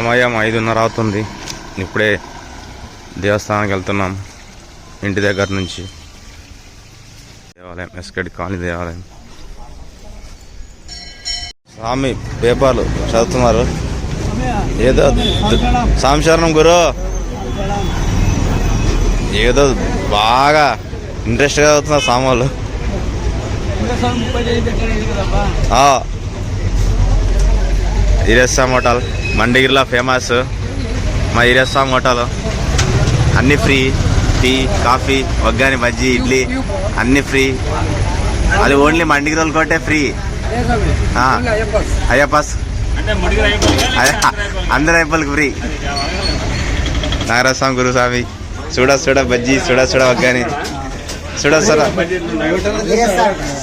సమయం 5:30 అవుతుంది. ఇప్పుడే దేవస్థానానికి వెళ్తున్నాం. ఇంటి దగ్గర నుంచి దేవాలయం, ఎస్కేడి కాలనీ దేవాలయం. స్వామి పేపర్లు చదువుతున్నారు. ఏదో సంశరణం గురు, ఏదో బాగా ఇంట్రెస్ట్గా చదువుతున్నారు సామాన్లు. ఈరేస్వామి హోటల్ మండిగిరిలో ఫేమస్. మా ఈరేస్వామి హోటల్ అన్నీ ఫ్రీ. టీ, కాఫీ, వగ్గాని, బజ్జీ, ఇడ్లీ అన్నీ ఫ్రీ. అది ఓన్లీ మండిగిరి కొట్టే ఫ్రీ. అయ్యప్పస్ అందరు అయ్యప్పలకు ఫ్రీ. నాగరాజస్వామి గురుస్వామి చూడ చూడ బజ్జీ, చూడ చూడ వగ్గాని, చూడ చూడ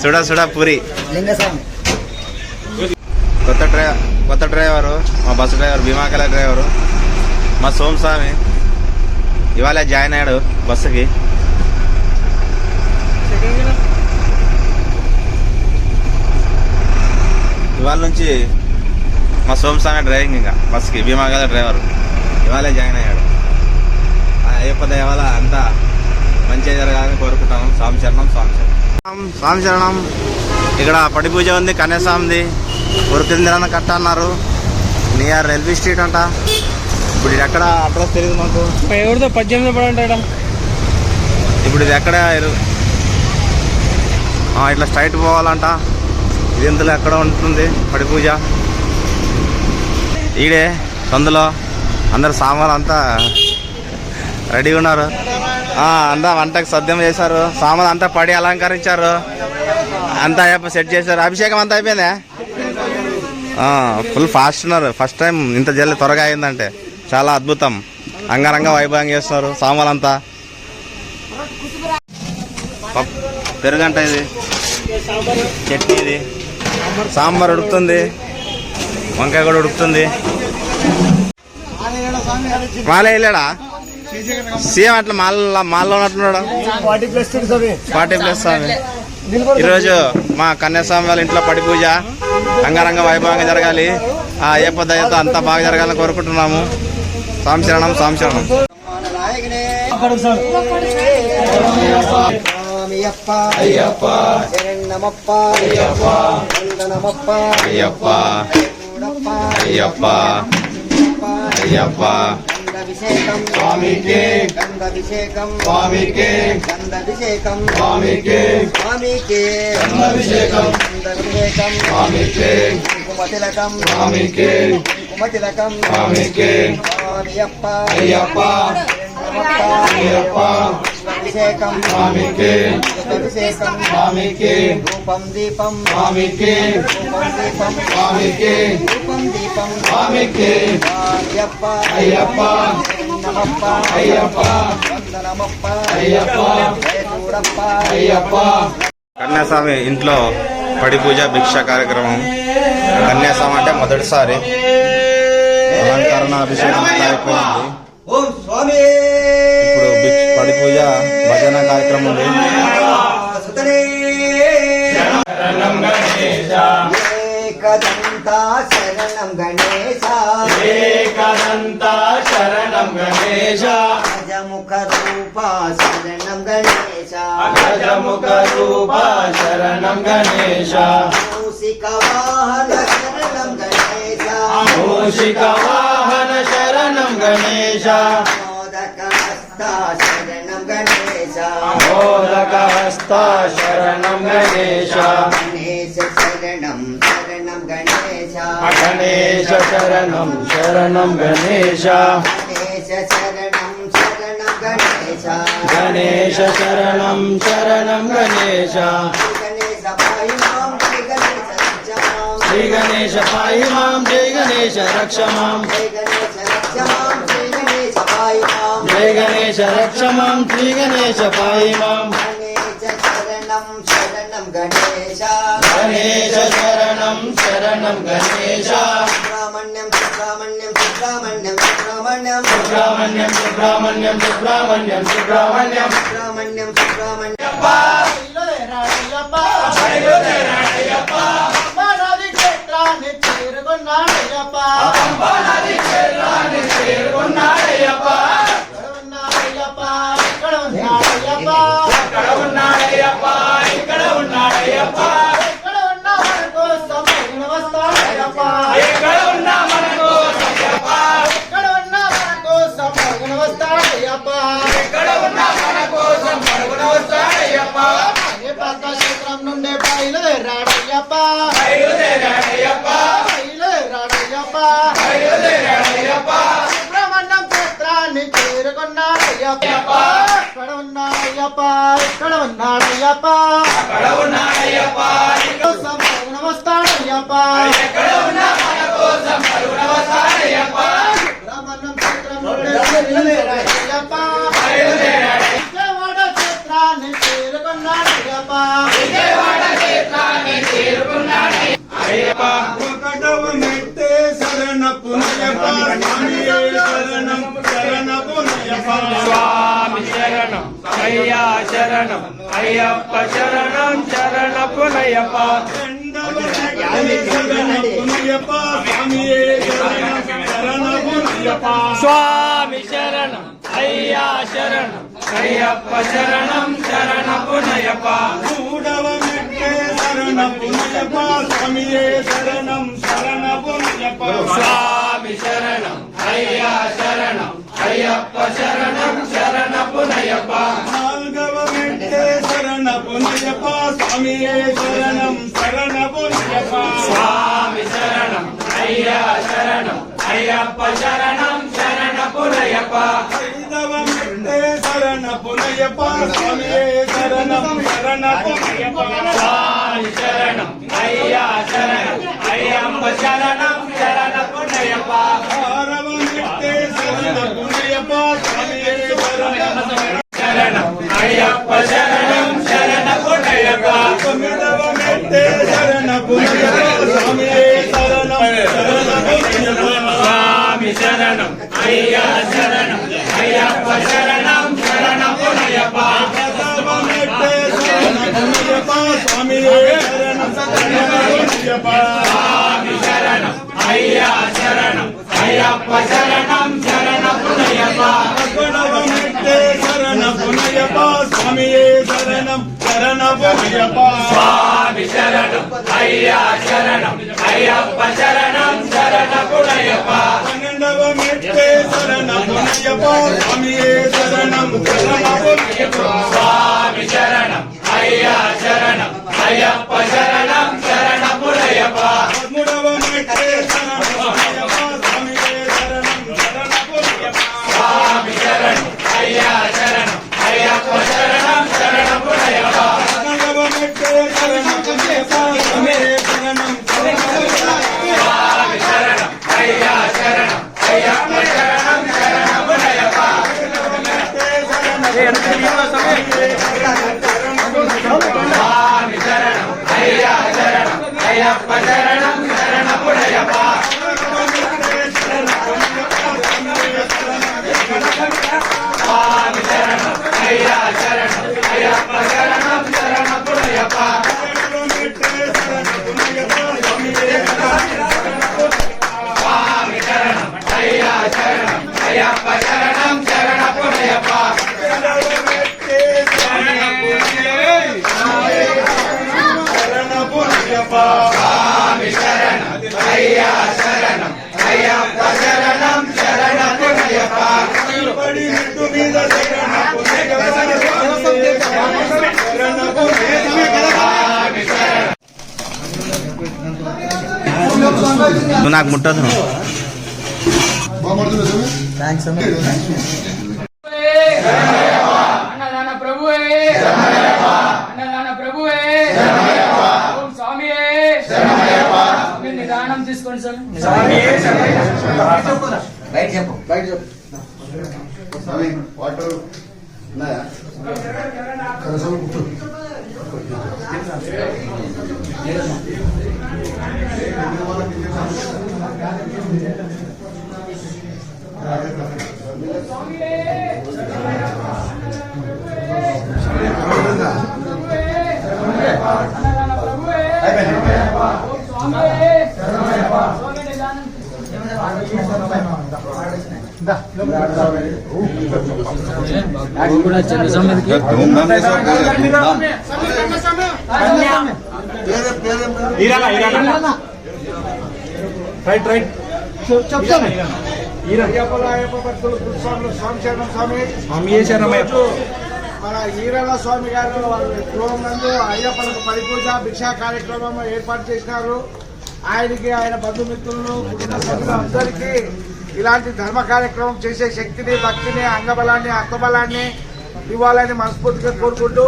చూడ చూడ పూరి. కొత్త డ్రైవరు మా బస్సు డ్రైవర్, భీమాకల డ్రైవరు మా సోమస్వామి. ఇవాళ జాయిన్ అయ్యాడు బస్సుకి. ఇవాళ నుంచి మా సోమస్వామి డ్రైవింగ్ ఇంకా బస్సుకి. భీమాకల డ్రైవర్ ఇవాళే జాయిన్ అయ్యాడు. అయ్యప్ప దయ వల్ల అంతా మంచిగా జరగాలని కోరుకుంటాము. స్వామి శరణం, స్వామి శరణం, స్వామి శరణం. ఇక్కడ పడి పూజ ఉంది, కన్యాస్వామిది. ఉరికిందిరన్న కట్ట అన్నారు. నియర్ ఎల్బీ స్ట్రీట్ అంట. ఇప్పుడు ఇది ఎక్కడ అడ్రస్ తెలియదు మాకు. ఎవరితో 18 పడంట. ఇప్పుడు ఇది ఎక్కడ, ఇట్లా స్ట్రైట్ పోవాలంట. ఇది ఇంతలో ఎక్కడ ఉంటుంది పడి పూజ. ఈడే సందులో అందరు సామాన్లు అంతా రెడీగా ఉన్నారు. అంతా వంటకు సద్యం చేశారు. సామాన్లు అంతా పడి అలంకరించారు. అంతా అయ్యప్ప సెట్ చేశారు. అభిషేకం అంతా అయిపోయిందా? ఫుల్ ఫాస్ట్ ఉన్నారు. ఫస్ట్ టైం ఇంత జల్లి త్వరగా అయిందంటే చాలా అద్భుతం. అంగరంగ వైభవం చేస్తున్నారు సామాన్లంతా. పెరుగంట ఇది, చట్నీ ఇది, సాంబార్ ఉడుకుతుంది, వంకాయ కూడా ఉడుకుతుంది. మాలే వెళ్ళాడా సీఎం? అట్లా మాల్లో ఉన్నట్టున్నాడు. 40+ స్వామి. ఈరోజు మా కన్యాస్వామి వాళ్ళ ఇంట్లో పడి పూజ అంగరంగ వైభవంగా జరగాలి. ఆ అయ్యప్ప దయతో అంతా బాగా జరగాలని కోరుకుంటున్నాము. స్వామి శరణం, స్వామి శరణం. గంధాభిషేకం స్వామికే, గంధాభిషేకం స్వామికే, గంధాభిషేకం స్వామికే, స్వామికే గంధాభిషేకం, గంధాభిషేకం స్వామికే, కుంకుమతిలకం స్వామికే, కుంకుమతిలకం స్వామికే. అయ్యప్ప అయ్యప్ప అయ్యప్ప అభిషేకం స్వామికే, అభిషేకం స్వామికే. రూపం దీపం స్వామికే, రూపం దీపం స్వామికే, రూపం దీపం స్వామికే. అయ్యప్ప అయ్యప్ప నమప్ప అయ్యప్ప, వందనమప్ప అయ్యప్ప, జయచూడప్ప అయ్యప్ప. కన్యాస్వామి ఇంట్లో పడి పూజ భిక్ష కార్యక్రమం. కన్యాస్వామి అంటే మొదటిసారి అలంకరణ, అభిషేకం అయిపోయింది. ఇప్పుడు పడి పూజ భజన కార్యక్రమం ఉంది. ఏకదంతా శరణం గణేశ, ఏకదంతా శరణం గణేశ, గజముఖ రూప శరణం గణేశ, గజముఖ రూప శరణం గణేశ, మూషిక వాహన శరణం గణేశ, మూషిక వాహన శరణం గణేశ, మోదక హస్త శరణం గణేశ, మోదక హస్త శరణం గణేశ, గణేశ శరణం శరణం గణేశ, గణేశ శరణం శరణం గణేశ, గణేశ శరణం శరణం గణేశ, గణేశ శరణం శరణం గణేశ, గణేశ పాయి మాం జై గణేశ రక్ష మాం, జై గణేశ పాయి మాం జై గణేశ రక్ష మాం, జై గణేశ రక్ష మాం జై గణేశ పాయి మాం, జై గణేశ రక్ష మాం శ్రీ గణేశ పాయి మాం. గణేశ శరణం శరణం గణేశ, గణేశ శరణం శరణం గణేశ, సుబ్రహ్మణ్యం సుబ్రహ్మణ్యం సుబ్రహ్మణ్యం సుబ్రహ్మణ్యం సుబ్రహ్మణ్యం సుబ్రహ్మణ్యం సుబ్రహ్మణ్యం సుబ్రహ్మణ్యం సుబ్రహ్మణ్యం సుబ్రహ్మణ్యం. క్షేత్రాన్ని చేరుకున్నాడయ్యప్ప, బయలుదేరాడయ్యప్ప బయలుదేరాడయ్యప్ప సుబ్రహ్మణ్యం క్షేత్రాన్ని చేరుకున్నాడయ్యప్ప ఎక్కడ ఉన్నాడయ్యప్ప ఎక్కడ ఉన్నాడయ్యప్ప వస్తాడయ్యప్ప సుబ్రహ్మణ్యం విజయవాడ క్షేత్రాన్ని చేరుకున్నాడయ్యప్ప ఒకటవ మెట్టే శరణ పునయప స్వామియే శరణం శరణ పునయప స్వామి శరణం అయ్యా శరణం అయ్యప్ప శరణం శరణ పునయప్ప రెండవ మెట్టే శరణ పునయప స్వామియే శరణం శరణ పునయప స్వామి శరణం అయ్యా శరణం అయ్యప్ప శరణం శరణ పునయప్ప మూడవ మెట్టే శరణ పునయప స్వామియే శరణం శరణ పునయప స్వామి శరణం అయ్యా శరణం అయ్యప్ప శరణం శరణ పునయప్ప నాలుగవ మెట్టే శరణ పునయప స్వామియే శరణం శరణ పునయప స్వామి శరణం అయ్యా శరణం అయ్యప్ప శరణం శరణ పునయప్ప ఐదవ మెట్టే శరణ పునయప స్వామియే శరణం శరణ పునయప స్వామి శరణం అయ్యా శరణం అయ్యప్ప శరణం శరణ పునయప్ప ఆరవ మెట్టే శరణ పునయప స్వామియే శరణం శరణం అయ్యప్ప శరణం శరణ పునయప్ప తొమ్మిదవ మెట్టే శరణ పునయప స్వామియే శరణం శరణ పునయప స్వామి శరణం అయ్యా శరణం అయ్యప్ప శరణం శరణ పునయప్ప పదవ మెట్టే శరణ పునయప స్వామియే శరణం శరణ పునయప స్వామి శరణం అయ్యా శరణం అయ్యప్ప శరణం శరణ పునయప్ప పదవ మెట్టే శరణ పునయప స్వామియే శరణం శరణ పునయప స్వామి శరణం అయ్యా శరణం అయ్యప్ప శరణం శరణ పునయప్ప పన్నెండవ మెట్టే శరణ పునయప స్వామియే శరణం శరణ పునయప స్వామి శరణం అయ్యా శరణం అయ్యప్ప శరణం శరణ పునయప్ప పదమూడవ మెట్టే శరణ పునయప స్వామియే శరణం శరణ పునయప స్వామి శరణం అయ్యా శరణం అయ్యప్ప శరణం శరణ పునయప్ప పద్నాలుగవ మెట్టే శరణ పునయప స్వామియే శరణం శరణ పునయప స్వామి శరణం అయ్యా శరణం అయ్యప్ప శరణం శరణ పునయప్ప స్వామి శరణం అయ్యా శరణం అయ్యప్ప శరణం శరణ పునయప్ప స్వామి శరణం అయ్యా శరణం అయ్యప్ప శరణం శరణ పునయప్ప స్వామి శరణం అయ్యా శరణం అయ్యప్ప శరణం శరణ పునయప్ప స్వామి శరణం అయ్యా శరణం అయ్యప్ప శరణం శరణ పునయప్ప స్వామి శరణం నువ్వు నాకు ముట్టదు అన్నదాన ప్రభువే అన్నదాన ప్రభువే ఓం స్వామియే స్వామి నిదానం తీసుకోండి స్వామి బయట చెప్పు బయట చెప్పు వాటర్ ఉన్నాయా అన్నదాన ప్రభువే ఓం స్వామియే స్వామి నిదానం రైట్ రైట్ చెప్తాను స్వామి శరణమయ్య మన ఈరన్న స్వామి గారు వారి గృహం నందు అయ్యప్పలకు పరిపూజ భిక్షా కార్యక్రమం ఏర్పాటు చేసినారు. ఆయనకి ఆయన బంధుమిత్రులు కుటుంబ సభ్యులు అందరికీ ఇలాంటి ధర్మ కార్యక్రమం చేసే శక్తిని, భక్తిని, అంగబలాన్ని, అర్థబలాన్ని ఇవ్వాలని మనస్ఫూర్తిగా కోరుకుంటూ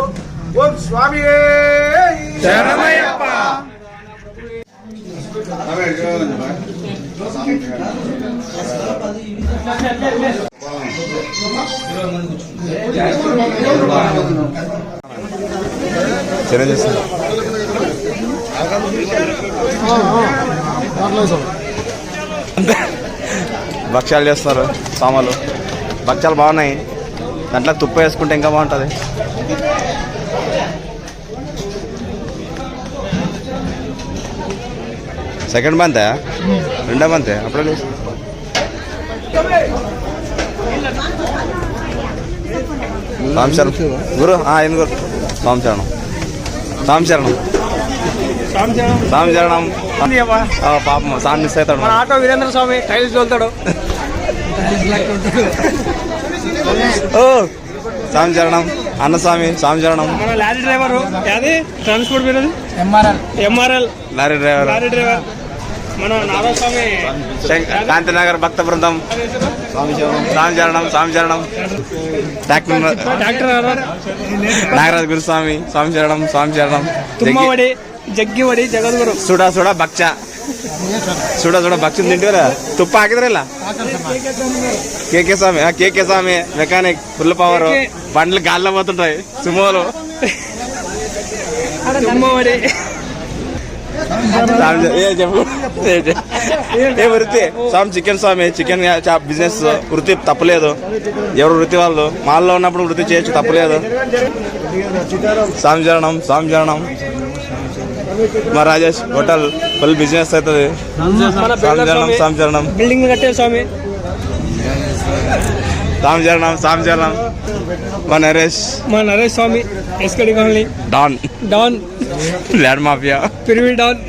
ఓం స్వామి శరణమయ్యప్ప. భక్ష్యాలు చేస్తున్నారు సామాన్లు. భక్ష్యాలు బాగున్నాయి. దాంట్లో తుప్పు వేసుకుంటే ఇంకా బాగుంటుంది. సెకండ్ మంతే, రెండో మంతే అప్పుడే సాంశరణం గురు ఏం గురు సాంశరణం సాంశరణం సాంశరణం. పాపం సాం మిస్ అవుతాడు. ఆటో వీరేంద్ర స్వామి టైల్స్ వెళ్తాడు. ఓ సాంశరణం అన్నస్వామి సాంశరణం. మన లారీ డ్రైవరు అది ట్రాన్స్పోర్ట్ పేరు MRL lorry driver lorry driver మన నారాస్వామి కాంతినగర్ భక్త బృందం సాంశరణం సాంశరణం. డాక్టర్ నాగరాజు గురుస్వామి సాంశరణం సాంశరణం. తుమ్మవడి జగ్గివడి జగద్గురు ಸುಡ ಸುಡ ಭಕ್ಷ ಸುಡ ಸುಡ ಭಕ್ಷ ತಿಂಟಿವಲ್ಲ ತುಪ್ಪ ಹಾಕಿದ್ರಲ್ಲ. ಕೆ ಸ್ವಾಮಿ ಮೆಕ್ಯಾನಿಕ್ ಫುಲ್ ಪವರ್. బండ్లు గాల్లో పోతుంటాయి సుమోలు. తుమ్మవడి ఏ వృత్తి స్వామి చికెన్ స్వామి చికెన్ బిజినెస్ వృత్తి తప్పలేదు. ఎవరు వృత్తి వాళ్ళు మాల్లో ఉన్నప్పుడు వృత్తి చేయొచ్చు, తప్పలేదు. సాంశరణం సాంశరణం. మా రాజేష్ హోటల్ ఫుల్ బిజినెస్ అవుతుంది. సాంశరణం సాంశరణం. బిల్డింగ్ కట్టే స్వామి సాంశరణం సాంశరణం. మా నరేష్ స్వామి ఎస్కడి colony don don land mafia పిరివి డాన్